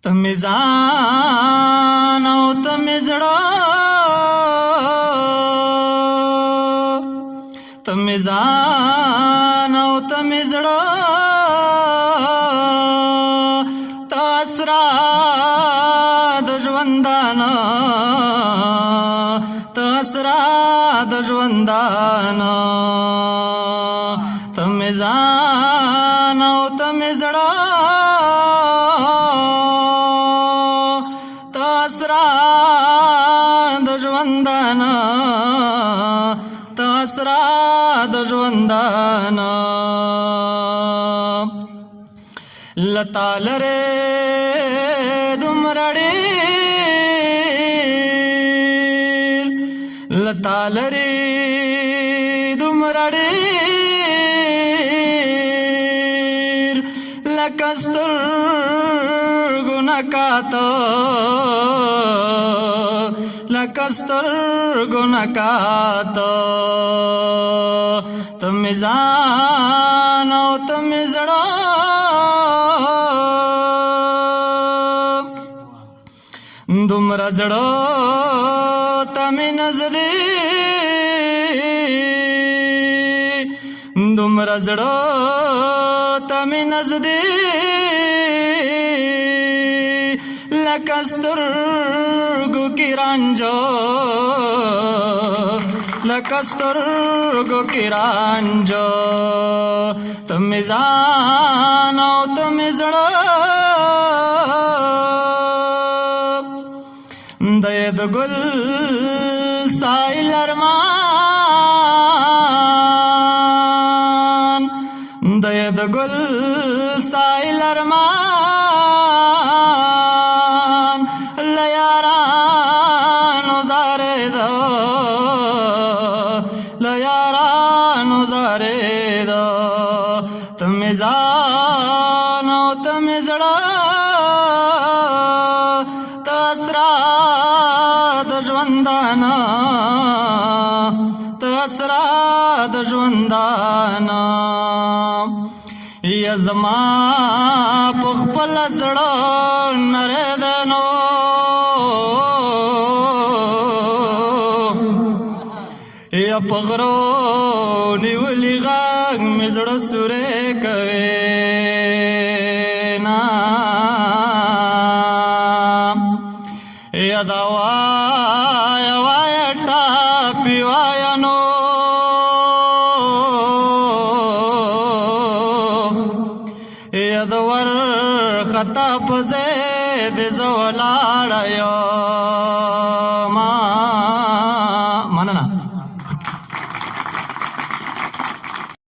تمې ځان او تمې زړه تمې ځان او تمې زړه تاسرا د ژوندانه تاسرا د ژوندانه تمې ځان او تمې زړه تاسرا د ژوندانه تاسرا د ژوندانه لتا لرې دومره ډېر لتا لرې دومره ډېر لکه سترګو نه کاته لکه سترګو نه کاته تمې ځان او تمې زړه دومره زړه ته مې نږدې دومره زړه ته مې نږدې لکه سترګو کې رانجه لکه سترګو کې رانجه تمې ځان او تمې زړه د ګل سایل ارمان د ګل سایل ارمان لیارانو زارېده لیارانو زارېده تمې ځان او تمې زړه تاسرا د ژوندانه تاسرا د ژوندانه یا زما په خپل زړه نری دی نو یا په غرو نیولي غږ مې زړه سورې کوي یا دا وایه وایه ټاپي وایه نو یا د ورخطا په ځای د زه ولاړه یم